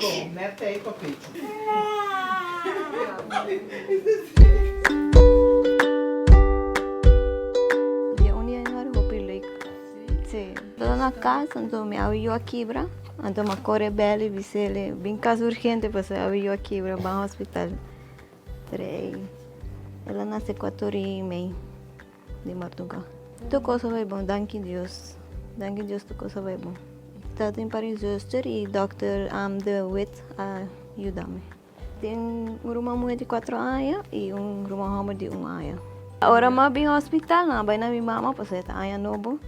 bom, mete aí, papito. Dia un año era hopilik. Sí. Toda na casa, então me aviou a quebra. Então uma corre bela e visele. Bem caso urgente, pues aviou a quebra para o hospital. Trei. Ela nasce 4 e meia de madrugada. Tu coisa vai bom, danke Deus. Danke Deus, tu coisa vai bom. Tá em Paris zuster e Dr. de Wit ajuda-me. Tem uma mulher de 4 anos e uma homem de 1 ano. Agora eu vim ao hospital, não vai na minha mama, porque está aí novo.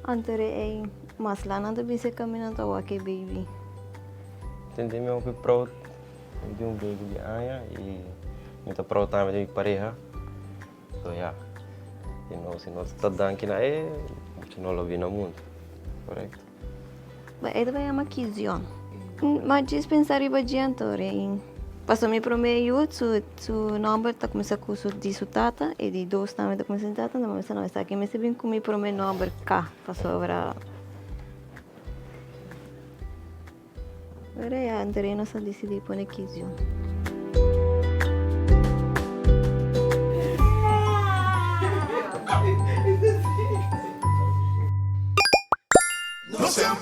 Antes é mas lá não devia ser caminhando ao que baby. Tentei me ouvir pronto de baby de Aya e me tá pronto também de pareja. So yeah. E nós se nós tá dando aqui na não lo vi no mundo, correto? Mas ele vai uma quisión. Mas dispensar iba adiante, passou me prometo su número tá começando com su de su tata e de dois também tá começando tata, não mas não está aqui, mas bem com me prometo número cá, passou agora. Agora é André não só decidir pôr quisión. No sean